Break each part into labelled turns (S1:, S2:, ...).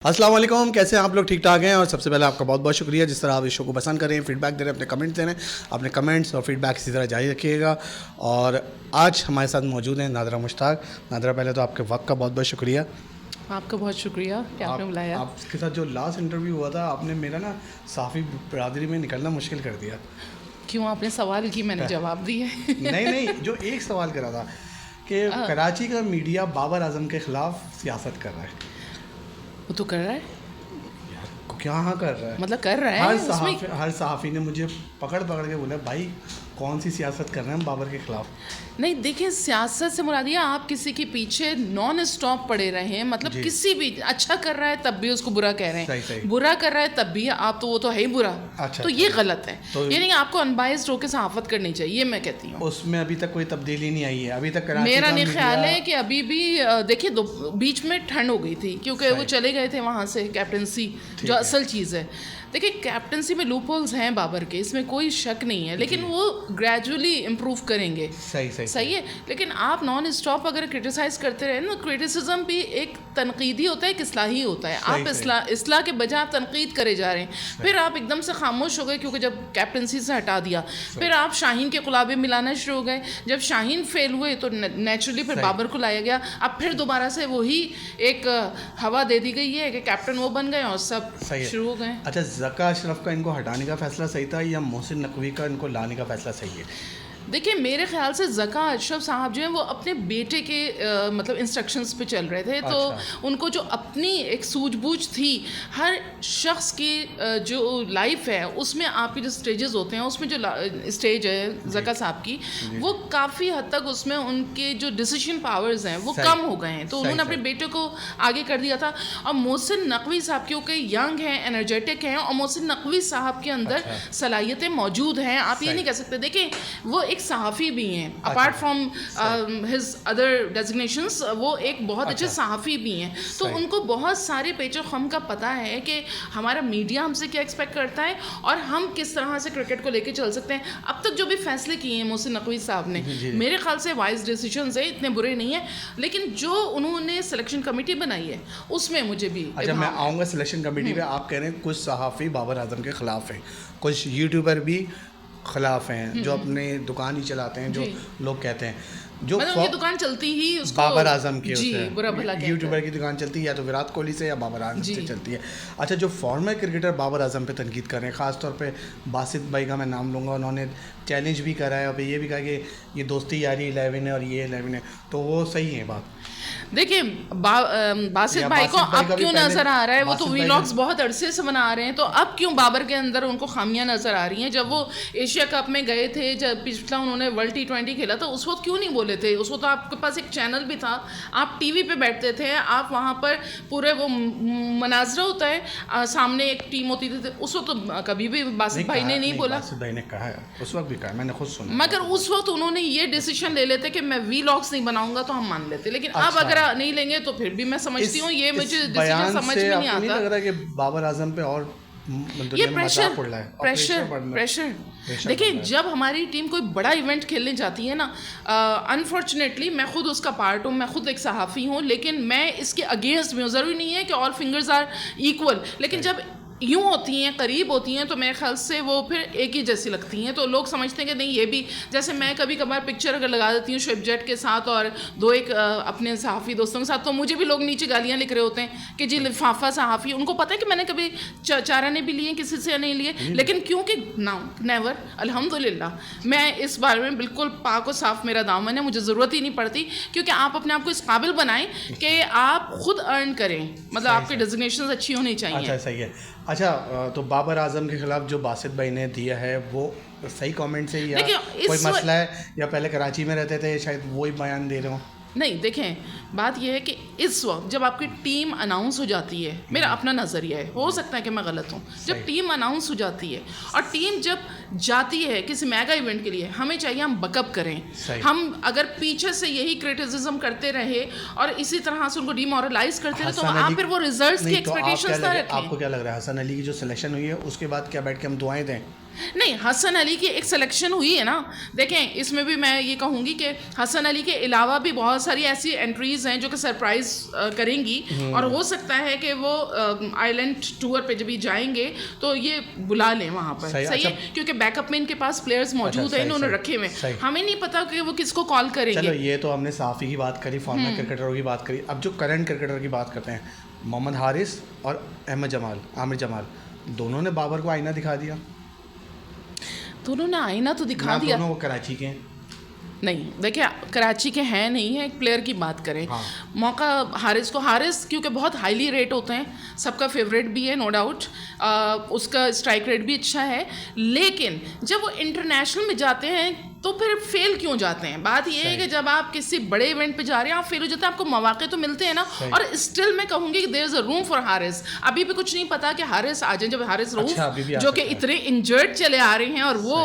S1: अस्सलाम वालेकुम, कैसे हैं आप लोग? ठीक ठाक हैं। और सबसे पहले आपका बहुत बहुत शुक्रिया जिस तरह आप इस शो को पसंद करें, फीडबैक दे रहे हैं, अपने कमेंट्स दे रहे हैं। अपने कमेंट्स और फीडबैक इसी तरह जारी रखिएगा। और आज हमारे साथ मौजूद हैं नादरा मुश्ताक। नादरा, पहले तो आपके वक्त का बहुत बहुत शुक्रिया।
S2: आपका बहुत शुक्रिया कि आपने बुलाया।
S1: आपके साथ जो लास्ट इंटरव्यू हुआ था, आपने मेरा ना साफ़ी बिरादरी में निकलना मुश्किल कर दिया।
S2: क्यों? आपने सवाल की, मैंने जवाब दिए।
S1: नहीं, जो एक सवाल करा था कि कराची का मीडिया बाबर आजम के ख़िलाफ़ सियासत कर रहा है।
S2: वो तो कर रहा है,
S1: क्या हाँ कर रहा है,
S2: मतलब कर रहा है।
S1: हर सहाफ़ी ने मुझे पकड़ के बोला, भाई कौन सी सियासत कर रहे हैं हम बाबर के ख़िलाफ़।
S2: नहीं देखिए, सियासत से मुराद ये आप किसी के पीछे नॉन स्टॉप पड़े रहे हैं, मतलब किसी भी अच्छा कर रहा है तब भी उसको बुरा कह रहे हैं,
S1: सही।
S2: बुरा कर रहा है तब भी आप तो वो तो है ही बुरा। तो ये गलत है।
S1: तो
S2: ये नहीं, आपको अनबायस्ड होकर सहाफत करनी चाहिए, ये मैं कहती हूँ।
S1: उसमें अभी तक कोई तब्दीली नहीं आई है अभी तक।
S2: मेरा नहीं ख्याल है कि अभी भी देखिए, बीच में ठंड हो गई थी क्योंकि वो चले गए थे वहाँ से कैप्टनसी, जो असल चीज़ है। देखिए, कैप्टनसी में लूप होल्स हैं बाबर के, इसमें कोई शक नहीं है, लेकिन वो ग्रेजुअली इम्प्रूव करेंगे। सही है। लेकिन आप नॉन स्टॉप अगर क्रिटिसाइज करते रहे ना, क्रिटिसिज्म भी एक तनकीदी होता है, एक इस्लाही होता है। आप इस्लाह के बजाय आप तनकीद करे जा रहे हैं। फिर आप एकदम से खामोश हो गए क्योंकि जब कैप्टनसी से हटा दिया, फिर आप शाहीन के गुलाबे मिलाना शुरू हो गए। जब शाहीन फेल हुए तो नेचुरली फिर बाबर को लाया गया। अब फिर दोबारा से वही एक हवा दे दी गई है कि कैप्टन वो बन गए और सब शुरू हो गए।
S1: अच्छा, ज़का अशरफ का इनको हटाने का फैसला सही था या मोहसिन नकवी का इनको लाने का फैसला सही है?
S2: देखिए, मेरे ख्याल से ज़का अशरफ साहब जो हैं वो अपने बेटे के मतलब इंस्ट्रक्शंस पे चल रहे थे। तो उनको जो अपनी एक सूझबूझ थी, हर शख्स की जो लाइफ है उसमें आपके जो स्टेजेस होते हैं, उसमें जो स्टेज है ज़का साहब की, वो काफ़ी हद तक उसमें उनके जो डिसीजन पावर्स हैं वो कम हो गए हैं। तो उन्होंने अपने बेटे को आगे कर दिया था। और मोहसिन नकवी साहब क्योंकि यंग हैं, एनर्जेटिक हैं, और मोहसिन नकवी साहब के अंदर सलाहियतें मौजूद हैं। आप ये नहीं कह सकते। देखिए, वो एक सहाफ़ी भी हैं, apart from his other designations, वो एक बहुत अच्छे सहाफ़ी भी हैं। तो उनको बहुत सारे पेचो खम का पता है कि हमारा मीडिया हमसे क्या एक्सपेक्ट करता है और हम किस तरह से क्रिकेट को लेके चल सकते हैं। अब तक जो भी फैसले किए हैं मोहसिन नकवी साहब ने, मेरे ख्याल से वाइज डिसीजंस है, इतने बुरे नहीं है। लेकिन जो उन्होंने सिलेक्शन कमेटी बनाई है उसमें मुझे भी
S1: मैं आऊँगा सिलेक्शन कमेटी पे। आप कह रहे हैं कुछ सहाफ़ी बाबर आजम के ख़िलाफ़ हैं, कुछ यूट्यूबर भी खिलाफ हैं जो अपने दुकान ही चलाते हैं, जो लोग कहते हैं जो
S2: मतलब ये दुकान चलती ही उसको
S1: बाबर आजम की,
S2: बुरा भला
S1: यूट्यूबर की दुकान चलती है, या तो विराट कोहली से या बाबर आजम से चलती है। अच्छा, जो फॉर्मर क्रिकेटर बाबर आजम पे तनकीद कर रहे हैं, ख़ास तौर पे बासित भाई का मैं नाम लूँगा, उन्होंने चैलेंज भी करा है और ये भी कहा कि ये दोस्ती यारी 11 है और ये 11 है, तो वो सही है बात?
S2: देखिए, बासित भाई को अब क्यों नज़र आ रहा है? वो तो वीलॉग्स बहुत अरसे से बना रहे हैं, तो अब क्यों बाबर के अंदर उनको खामियां नज़र आ रही हैं? जब वो एशिया कप में गए थे, जब पिछला उन्होंने वर्ल्ड T20 खेला, तो उस वक्त क्यों नहीं बोले थे? उस वक्त तो आपके पास एक चैनल भी था, आप टीवी पे बैठते थे, आप वहाँ पर पूरे वो मनाजरा होता है, सामने एक टीम होती थी, उस वक्त तो कभी भी बासित भाई ने नहीं बोला।
S1: बासित भाई ने कहा है, उस वक्त भी कहा, मैंने खुद सुना।
S2: मगर उस वक्त उन्होंने ये डिसीजन ले लेते कि मैं वीलॉग्स नहीं बनाऊंगा, तो हम मान लेते। लेकिन अब अगर नहीं लेंगे तो फिर भी मैं समझती हूँ ये मुझे डिसीजन समझ में नहीं आता।
S1: नहीं लग रहा कि बाबर आजम पे और
S2: ये प्रेशर देखिए, जब हमारी टीम कोई बड़ा इवेंट खेलने जाती है ना, अनफॉर्चुनेटली मैं खुद उसका पार्ट हूँ, मैं खुद एक सहाफ़ी हूँ, लेकिन मैं इसके अगेंस्ट में हूँ। ज़रूरी नहीं है कि ऑल फिंगर्स आर इक्वल, लेकिन जब यूँ होती हैं, करीब होती हैं, तो मेरे ख्याल से वो फिर एक ही जैसी लगती हैं। तो लोग समझते हैं कि नहीं, ये भी, जैसे मैं कभी कभार पिक्चर अगर लगा देती हूँ शुएब जेट के साथ और दो एक अपने सहाफ़ी दोस्तों के साथ, तो मुझे भी लोग नीचे गालियाँ लिख रहे होते हैं कि जी लिफाफा सहाफ़ी। उनको पता है कि मैंने कभी चाराने भी लिए, किसी से नहीं लिए, लेकिन क्योंकि नेवर, अल्हम्दुलिल्लाह मैं इस बारे में बिल्कुल पाक और साफ़ मेरा दामन है, मुझे ज़रूरत ही नहीं पड़ती। क्योंकि आप अपने आप को इस काबिल बनाएं कि आप खुद अर्न करें, मतलब आपकी डेजिग्नेशन अच्छी होनी चाहिए।
S1: सही है। अच्छा, तो बाबर आजम के खिलाफ जो बासित भाई ने दिया है वो सही कमेंट्स है या कोई मसला है, या पहले कराची में रहते थे शायद वही बयान दे रहे हो?
S2: नहीं, देखें, बात यह है कि इस वक्त जब आपकी टीम अनाउंस हो जाती है, मेरा अपना नज़रिया है, हो सकता है कि मैं गलत हूँ, जब टीम अनाउंस हो जाती है और टीम जब जाती है किसी मेगा इवेंट के लिए, हमें चाहिए हम बकअप करें। हम अगर पीछे से यही क्रिटिसिज्म करते रहे और इसी तरह से उनको डिमोरलाइज करते रहे, तो आप फिर वो रिजल्ट्स की एक्सपेक्टेशंस ना रखें।
S1: आपको क्या लग रहा है हसन अली की जो सिलेक्शन हुई है उसके बाद क्या बैठ के हम दुआएं दें
S2: नहीं, हसन अली की एक सिलेक्शन हुई है ना। देखें, इसमें भी मैं ये कहूँगी कि हसन अली के अलावा भी बहुत सारी ऐसी एंट्रीज हैं जो कि सरप्राइज करेंगी, और हो सकता है कि वो आइलैंड टूर पे जब भी जाएंगे तो ये बुला लें वहाँ पर। सही
S1: अच्छा,
S2: है, क्योंकि बैकअप में इनके पास प्लेयर्स मौजूद हैं, इन्होंने रखे हुए हैं, हमें नहीं पता कि वो किसको कॉल करेंगे।
S1: चलो, ये तो हमने साफ़ी की बात करी, फॉर्मर क्रिकेटरों की बात करी। अब जो करंट क्रिकेटर की बात करते हैं, मोहम्मद हारिस और आमिर जमाल, दोनों ने बाबर को आईना दिखा दिया।
S2: दोनों ने आईना तो दिखा दिया।
S1: दोनों वो कराची के हैं।
S2: नहीं, देखिए, कराची के हैं नहीं है, एक प्लेयर की बात करें।
S1: हाँ।
S2: मौका हारिस क्योंकि बहुत हाईली रेट होते हैं, सबका फेवरेट भी है, नो डाउट, उसका स्ट्राइक रेट भी अच्छा है, लेकिन जब वो इंटरनेशनल में जाते हैं तो फिर फेल क्यों जाते हैं? बात ये है कि जब आप किसी बड़े इवेंट पे जा रहे हैं, आप फेल हो जाते हैं, आपको मौके तो मिलते हैं ना। और स्टिल मैं कहूँगी कि there is a room for Harris. अभी भी कुछ नहीं पता कि हारिस आ जाए। जब हारिस जो कि इतने इंजर्ड चले आ रहे हैं और वो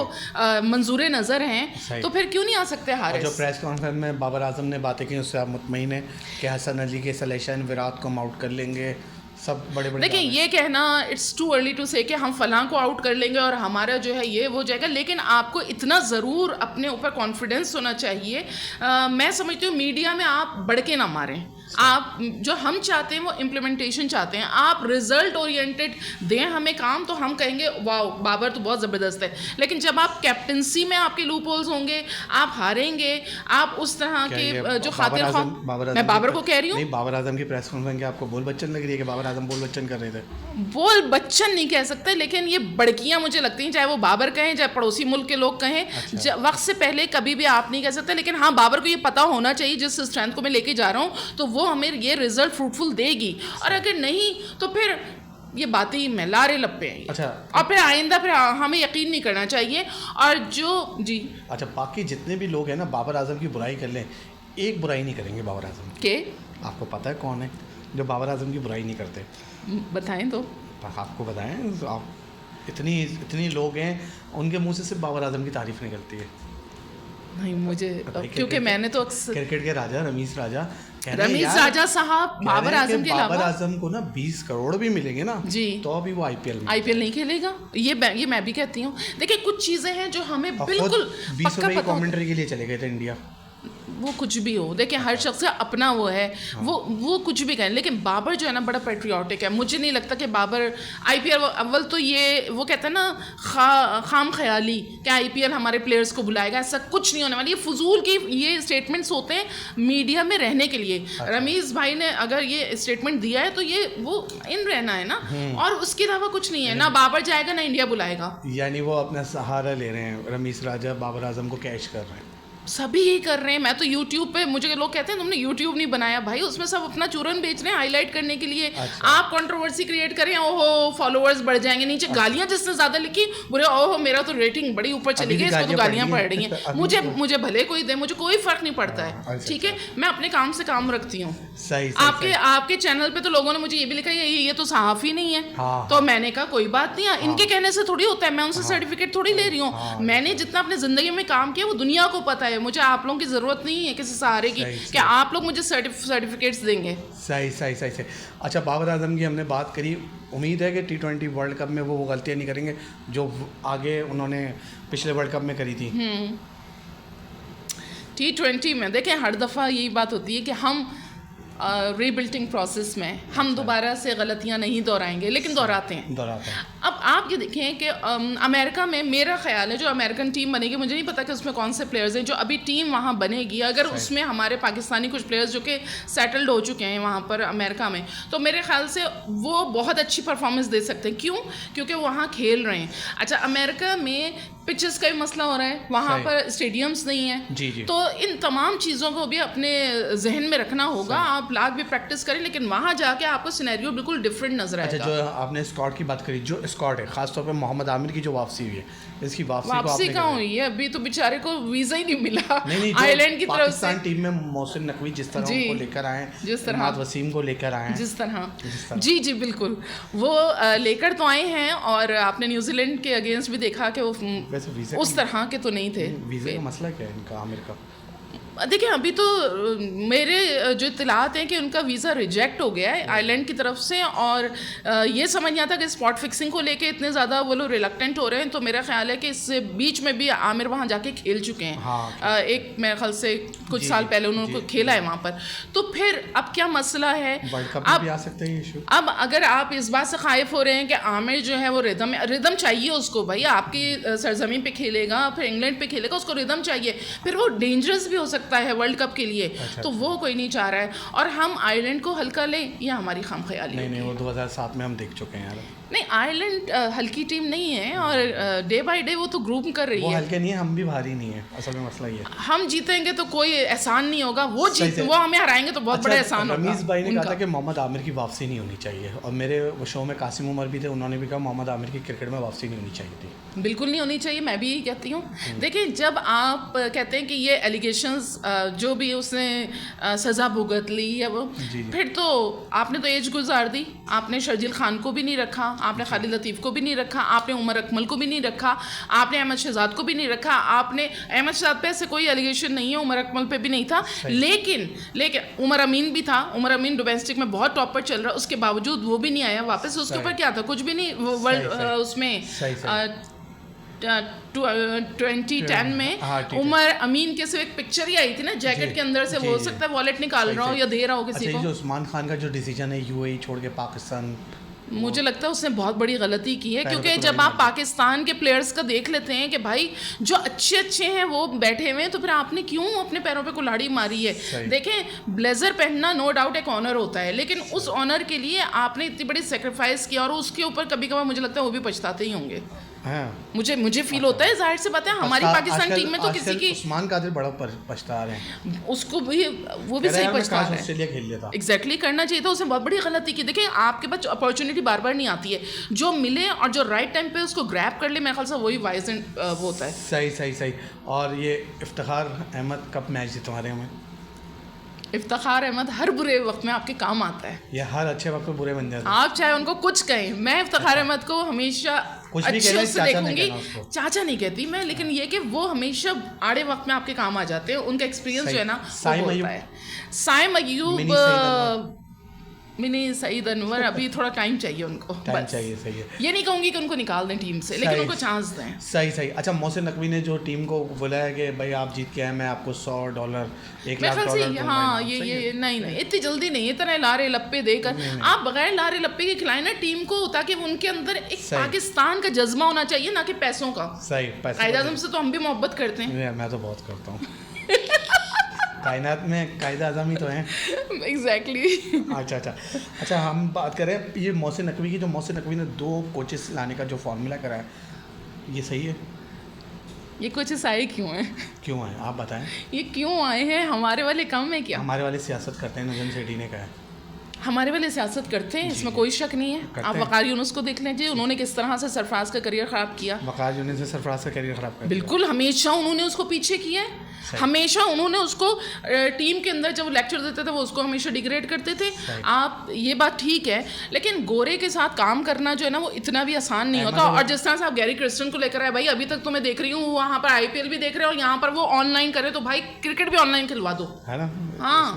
S2: मंजूर नज़र हैं, तो फिर क्यों नहीं आ सकते हारिस?
S1: जो प्रेस कॉन्फ्रेंस में बाबर आजम ने बातें की, उससे आप मुतमईन हैं कि हसन अली के सिलेक्शन, विराट को हम आउट कर लेंगे, सब बड़े बड़े।
S2: देखिए, ये कहना इट्स टू अर्ली टू से कि हम फलां को आउट कर लेंगे और हमारा जो है ये हो जाएगा, लेकिन आपको इतना ज़रूर अपने ऊपर कॉन्फिडेंस होना चाहिए। मैं समझती हूँ मीडिया में आप बढ़ के ना मारें। आप जो हम चाहते हैं वो इम्प्लीमेंटेशन चाहते हैं, आप रिजल्ट ओरिएंटेड दें हमें काम, तो हम कहेंगे वाह बाबर तो बहुत ज़बरदस्त है। लेकिन जब आप कैप्टनसी में आपके लूप होल्स होंगे, आप हारेंगे, आप उस तरह के जो खातिर मैं बाबर को कह रही हूँ।
S1: बाबर आजम की प्रेस कॉन्फ्रेंस में आपको बोल बच्चन लग रही है कि बाबर आजम बोल बच्चन कर रहे थे?
S2: बोल बच्चन नहीं कह सकते, लेकिन ये बड़कियां मुझे लगती हैं, चाहे वो बाबर कहें चाहे पड़ोसी मुल्क के लोग कहें। अच्छा। वक्त से पहले कभी भी आप नहीं कह सकते, लेकिन हाँ, बाबर को ये पता होना चाहिए जिस स्ट्रेंथ को मैं लेके जा रहा हूँ तो वो हमें ये रिजल्ट फ्रूटफुल देगी, और अगर नहीं तो फिर ये बातें ही में लारे लप्पे हैं।
S1: अच्छा।
S2: और फिर आइंदा फिर हमें यकीन नहीं करना चाहिए। और जो जी
S1: अच्छा, बाकी जितने भी लोग हैं ना बाबर आजम की बुराई कर लें, एक बुराई नहीं करेंगे बाबर आजम
S2: के।
S1: आपको पता है कौन है जो बाबर आजम की बुराई नहीं करते?
S2: बताएं तो
S1: आपको बताएं। तो आप इतनी लोग हैं, उनके मुंह से सिर्फ बाबर आजम की तारीफ निकलती है।
S2: नहीं, मुझे क्योंकि मैंने तो अक्सर
S1: क्रिकेट के राजा रमीज
S2: राजा साहब बाबर आजम के अलावा,
S1: बाबर आजम को ना 20 करोड़ भी मिलेंगे ना जी, तो अभी वो आईपीएल
S2: नहीं खेलेगा। ये मैं भी कहती हूँ। देखिए, कुछ चीजें हैं जो हमें बिल्कुल
S1: 20 रुपए कमेंट्री के लिए चले गए थे इंडिया।
S2: वो कुछ भी हो, देखिए हर शख्स का अपना वो है। हाँ। वो कुछ भी कहें, लेकिन बाबर जो है ना बड़ा पेट्रियाटिक है। मुझे नहीं लगता कि बाबर आईपीएल, अव्वल तो ये वो कहते हैं ना खाम ख्याली कि आईपीएल हमारे प्लेयर्स को बुलाएगा, ऐसा कुछ नहीं होने वाला। ये फजूल की ये स्टेटमेंट्स होते हैं मीडिया में रहने के लिए। अच्छा। रमीज भाई ने अगर ये स्टेटमेंट दिया है तो ये वो इन रहना है ना, और उसके अलावा कुछ नहीं है। ना बाबर जाएगा ना इंडिया बुलाएगा,
S1: यानी वो अपना सहारा ले रहे हैं। रमीज राजा बाबर आजम को कैश कर रहे हैं,
S2: सभी ही कर रहे हैं। मैं तो यूट्यूब पे, मुझे लोग कहते हैं तुमने यूट्यूब नहीं बनाया। भाई, उसमें सब अपना चूरन बेच रहे हैं हाईलाइट करने के लिए। अच्छा। आप कंट्रोवर्सी क्रिएट करें, ओहो फॉलोअर्स बढ़ जाएंगे, नीचे अच्छा। गालियां जिसने ज्यादा लिखी बोले ओहो मेरा तो रेटिंग बड़ी ऊपर चली गई, इसको तो गालियां पड़ रही हैं। मुझे भले कोई दे, मुझे कोई फर्क नहीं पड़ता है, ठीक है। मैं अपने काम से काम रखती हूँ। आपके चैनल पे तो लोगों ने मुझे ये भी लिखा ये तो सहाफी नहीं है, तो मैंने कहा कोई बात नहीं, इनके कहने से थोड़ी होता है, मैं उनसे सर्टिफिकेट थोड़ी ले रही हूँ। मैंने जितना अपनी जिंदगी में काम किया वो दुनिया को पता है। मुझे आप लोगों की जरूरत नहीं है किसी सहारे की कि आप लोग मुझे सर्टिफिकेट्स देंगे।
S1: सही। अच्छा, बाबर आजम की हमने बात करी। उम्मीद है कि T20 वर्ल्ड कप में वो गलतियां नहीं करेंगे जो आगे उन्होंने पिछले वर्ल्ड कप में करी थी। T20 में देखें, हर दफ़ा यही बात होती है कि हम रीबिल्डिंग प्रोसेस में हम दोबारा से गलतियां नहीं दोहराएंगे, लेकिन दोहराते हैं। अब आप ये देखें कि अमेरिका में मेरा ख्याल है जो अमेरिकन टीम बनेगी, मुझे नहीं पता कि उसमें कौन से प्लेयर्स हैं, जो अभी टीम वहाँ बनेगी, अगर उसमें हमारे पाकिस्तानी कुछ प्लेयर्स जो कि सेटल्ड हो चुके हैं वहाँ पर अमेरिका में, तो मेरे ख्याल से वो बहुत अच्छी परफॉर्मेंस दे सकते हैं। क्यों? क्योंकि वहाँ खेल रहे हैं। अच्छा, अमेरिका में पिचेस का भी मसला हो रहा है, वहाँ पर स्टेडियम्स नहीं है जी। तो इन तमाम चीज़ों को भी अपने जहन में रखना होगा। आप लाख भी प्रैक्टिस करें, लेकिन वहाँ जाके आपको सिनेरियो बिल्कुल डिफरेंट नजर आएगा। अच्छा, जो आपने स्क्वाड की बात करी, जो स्क्वाड है खासतौर पे मोहम्मद आमिर की जो वापसी हुई है, इसकी
S2: वापसी कहाँ हुई है? अभी तो बेचारे को वीज़ा ही नहीं मिला आयरलैंड की तरफ से।
S1: टीम में मोहसिन नकवी जिस तरह उनको लेकर आए, जिस तरह वसीम को लेकर आए,
S2: जिस तरह जी बिल्कुल वो लेकर तो आए हैं। और आपने न्यूजीलैंड के अगेंस्ट भी देखा कि वो उस तरह के तो नहीं थे।
S1: वीज़ा का मसला क्या है इनका, आमिर का?
S2: देखिए अभी तो मेरे जो इत्तलात हैं कि उनका वीज़ा रिजेक्ट हो गया है आयरलैंड की तरफ से, और ये समझ नहीं आता कि स्पॉट फिक्सिंग को लेके इतने ज़्यादा वो लोग रिलक्टेंट हो रहे हैं। तो मेरा ख्याल है कि इस बीच में भी आमिर वहाँ जाके खेल चुके हैं।
S1: हाँ,
S2: एक मेरे ख्याल से कुछ साल पहले उन्होंने खेला है वहाँ पर। तो फिर अब क्या मसला है,
S1: वर्ल्ड कप में भी आ सकते हैं इशू।
S2: अब अगर आप इस बात से खाइफ हो रहे हैं कि आमिर जो है वो रिदम चाहिए उसको, भाई आपकी सरजमीन पे खेलेगा, फिर इंग्लैंड पे खेलेगा, उसको रिदम चाहिए, फिर वो डेंजरस भी हो सकता है वर्ल्ड कप के लिए।
S1: अच्छा,
S2: तो वो कोई नहीं चाह रहा है, और हम आयरलैंड को हल्का लें, ये हमारी खामख्याली है।
S1: नहीं, वो 2007 में हम देख चुके हैं यार।
S2: नहीं, आयरलैंड हल्की टीम नहीं है, और डे बाय डे वो तो ग्रुप कर रही
S1: वो
S2: है।
S1: हल्के नहीं है, हम भी भारी नहीं है, असल में मसला ये है।
S2: हम जीतेंगे तो कोई एहसान नहीं होगा, वो हमें हराएंगे तो बहुत बड़ा एहसान होगा।
S1: रमीज भाई ने कहा था कि मोहम्मद आमिर की वापसी नहीं होनी चाहिए, और मेरे शो में कासिम उमर भी थे, उन्होंने भी कहा मोहम्मद आमिर की क्रिकेट में वापसी नहीं होनी चाहिए थी।
S2: बिल्कुल नहीं होनी चाहिए, मैं भी यही कहती हूँ। देखिए, जब आप कहते हैं कि ये एलिगेशंस जो भी उसने सज़ा भुगत ली या वो, फिर तो आपने तो एज गुजार दी, आपने शर्जील खान को भी नहीं रखा, आपने खालिद लतीफ़ को भी नहीं रखा, आपने उमर अकमल को भी नहीं रखा, आपने अहमद शहजाद को भी नहीं रखा, आपने अहमद शहजाद पे ऐसे कोई एलिगेशन नहीं है, उमर अकमल पे भी नहीं था, लेकिन उमर अमीन भी था। उमर अमीन डोमेस्टिक में बहुत टॉप पर चल रहा है, उसके बावजूद वो भी नहीं आया वापस। उसके ऊपर क्या था, कुछ भी नहीं। वर्ल्ड उसमें 2010 में उमर अमीन के सिर्फ एक पिक्चर ही आई थी ना, जैकेट के अंदर से, वो हो सकता है वॉलेट निकाल रहा हो या दे रहा हो किसी को।
S1: जो उस्मान खान का जो डिसीजन है यूएई छोड़ के पाकिस्तान,
S2: मुझे लगता है उसने बहुत बड़ी गलती की है, क्योंकि जब आप पाकिस्तान के प्लेयर्स का देख लेते हैं कि भाई जो अच्छे हैं वो बैठे हुए हैं, तो फिर आपने क्यों अपने पैरों पे कुल्हाड़ी मारी है। देखें, ब्लेजर पहनना नो डाउट एक ऑनर होता है, लेकिन उस ऑनर के लिए आपने इतनी बड़ी सेक्रीफाइस किया, और उसके ऊपर कभी कभार मुझे लगता है वो भी पछताते ही होंगे। हाँ। मुझे फील होता है, जाहिर से बात है, हमारी पाकिस्तान टीम में तो किसी की
S1: उस्मान कादिर बड़ा पछता रहे हैं,
S2: उसको भी वो भी सही पछता रहा है।
S1: ऑस्ट्रेलिया खेल लिया था,
S2: एग्जैक्टली करना चाहिए था, उसने बहुत बड़ी गलती की। देखिए, आपके पास अपॉर्चुनिटी बार बार नहीं आती है, जो मिले और जो राइट टाइम पे उसको ग्रैब कर ले, मेरे ख्याल से वही वाइज वो होता है।
S1: सही। और ये इफ्तिखार अहमद कब मैच जितवा रहे हैं हमें?
S2: इफ्तिखार अहमद हर बुरे वक्त में आपके काम आता है,
S1: ये हर अच्छे वक्त में बुरे बन जाते हैं।
S2: आप चाहे उनको कुछ कहें, मैं इफ्तिखार अहमद को हमेशा अच्छे से देखूंगी, चाचा नहीं कहती मैं, लेकिन ये कि वो हमेशा आड़े वक्त में आपके काम आ जाते हैं, उनका एक्सपीरियंस जो है ना वो होता है। साइम अयूब, मिनी सईद अनवर, अभी थोड़ा टाइम चाहिए उनको,
S1: टाइम चाहिए। सही है,
S2: ये नहीं कहूँगी कि उनको निकाल दें टीम से, लेकिन उनको चांस दें।
S1: सही। अच्छा, मोहसिन नकवी ने जो टीम को बोला है कि भाई आप जीत के आए, मैं आपको $100 $1 लाख दूंगा।
S2: हाँ, ये नहीं, इतनी जल्दी नहीं, इतना लारे लप्पे देकर आप बगैर लारे लप्पे के खिलाएं ना टीम को, ताकि उनके अंदर एक पाकिस्तान का जज्बा होना चाहिए, ना कि पैसों का।
S1: सही,
S2: कायद आज़म से तो हम भी मोहब्बत करते हैं।
S1: मैं तो बहुत करता हूँ। कायनात में कायद आज़म ही तो हैं।
S2: एग्जैक्टली।
S1: अच्छा, हम बात करें ये मोहसिन नकवी की, जो मोहसिन नकवी ने 2 कोचेस लाने का जो फॉर्मूला करा है, ये सही है?
S2: ये कोचेस आए क्यों हैं,
S1: आप बताएं।
S2: ये क्यों आए हैं? हमारे वाले कम है क्या?
S1: हमारे वाले सियासत करते हैं, नजम सेठी ने कहा है।
S2: हमारे वाले सियासत करते हैं, इसमें कोई शक नहीं है। आप वकार यूनुस को देख लीजिए, उन्होंने किस तरह से सरफराज का करियर ख़राब किया।
S1: वकार यूनुस ने सरफराज का करियर ख़राब किया,
S2: बिल्कुल, हमेशा उन्होंने उसको पीछे किया है, हमेशा उन्होंने उसको टीम के अंदर जब लेक्चर देते थे वो उसको हमेशा डिग्रेड करते थे। आप ये बात ठीक है, लेकिन गोरे के साथ काम करना जो है ना वो इतना भी आसान नहीं होता। और जिस तरह से आप गैरी क्रिस्टन को लेकर आए, भाई अभी तक तो मैं देख रही हूँ वहाँ पर IPL भी देख रहे हो और यहाँ पर वो ऑनलाइन करे, तो भाई क्रिकेट भी ऑनलाइन खिलवा दो, है ना। हाँ,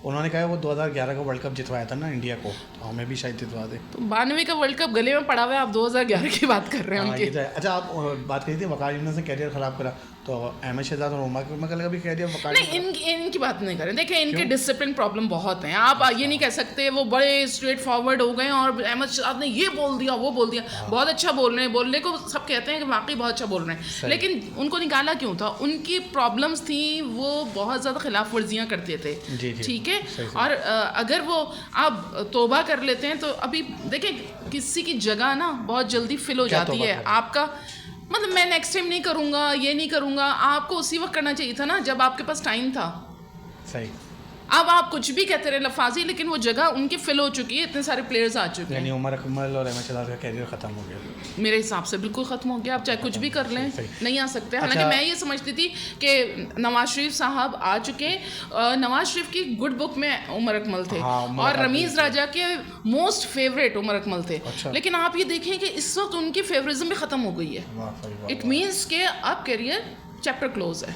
S1: उन्होंने कहा वो 2011 का वर्ल्ड कप जितवाया था ना इंडिया को, तो हमें भी शायद जितवा दे।
S2: तो 92 का वर्ल्ड कप गले में पड़ा हुआ है, आप 2011 की बात कर रहे हैं उनकी।
S1: अच्छा, आप बात करी थी वकार यूनुस ने कैरियर ख़राब करा, तो अहमद शहजाद और उमर अकमल का भी कैरियर वकार
S2: नहीं, इनकी बात नहीं करें। देखिए, इनके डिसिप्लिन प्रॉब्लम बहुत हैं। आप ये नहीं कह सकते वो बड़े स्ट्रेट फॉरवर्ड हो गए और अहमद शहजाद ने ये बोल दिया वो बोल दिया। बहुत अच्छा बोल रहे हैं, बोलने को सब कहते हैं कि वाकई बहुत अच्छा बोल रहे हैं, लेकिन उनको निकाला क्यों था? उनकी प्रॉब्लम्स थी, वो बहुत ज़्यादा खिलाफ वर्जियाँ करते थे, ठीक है। और अगर वो आप तौबा कर लेते हैं तो अभी देखें किसी की जगह ना बहुत जल्दी फिल हो जाती है। आपका मतलब मैं नेक्स्ट टाइम नहीं करूँगा, ये नहीं करूँगा, आपको उसी वक्त करना चाहिए था ना जब आपके पास टाइम था।
S1: सही।
S2: अब आप कुछ भी कहते रहे लफाजी, लेकिन वो जगह उनकी फिल हो चुकी है, इतने सारे प्लेयर्स आ चुके हैं।
S1: यानी उमर अकमल और अहमद शहजाद का कैरियर खत्म हो गया
S2: मेरे हिसाब से, बिल्कुल ख़त्म हो गया। आप चाहे कुछ भी कर लें, नहीं आ सकते। हालांकि मैं ये समझती थी कि नवाज शरीफ साहब आ चुके, नवाज शरीफ की गुड बुक में उमर अकमल थे और रमीज़ राजा के मोस्ट फेवरेट उमर अकमल थे। लेकिन आप ये देखें कि इस वक्त उनकी फेवरिज्म भी ख़त्म हो गई है। इट मीन्स के अब कैरियर चैप्टर क्लोज है।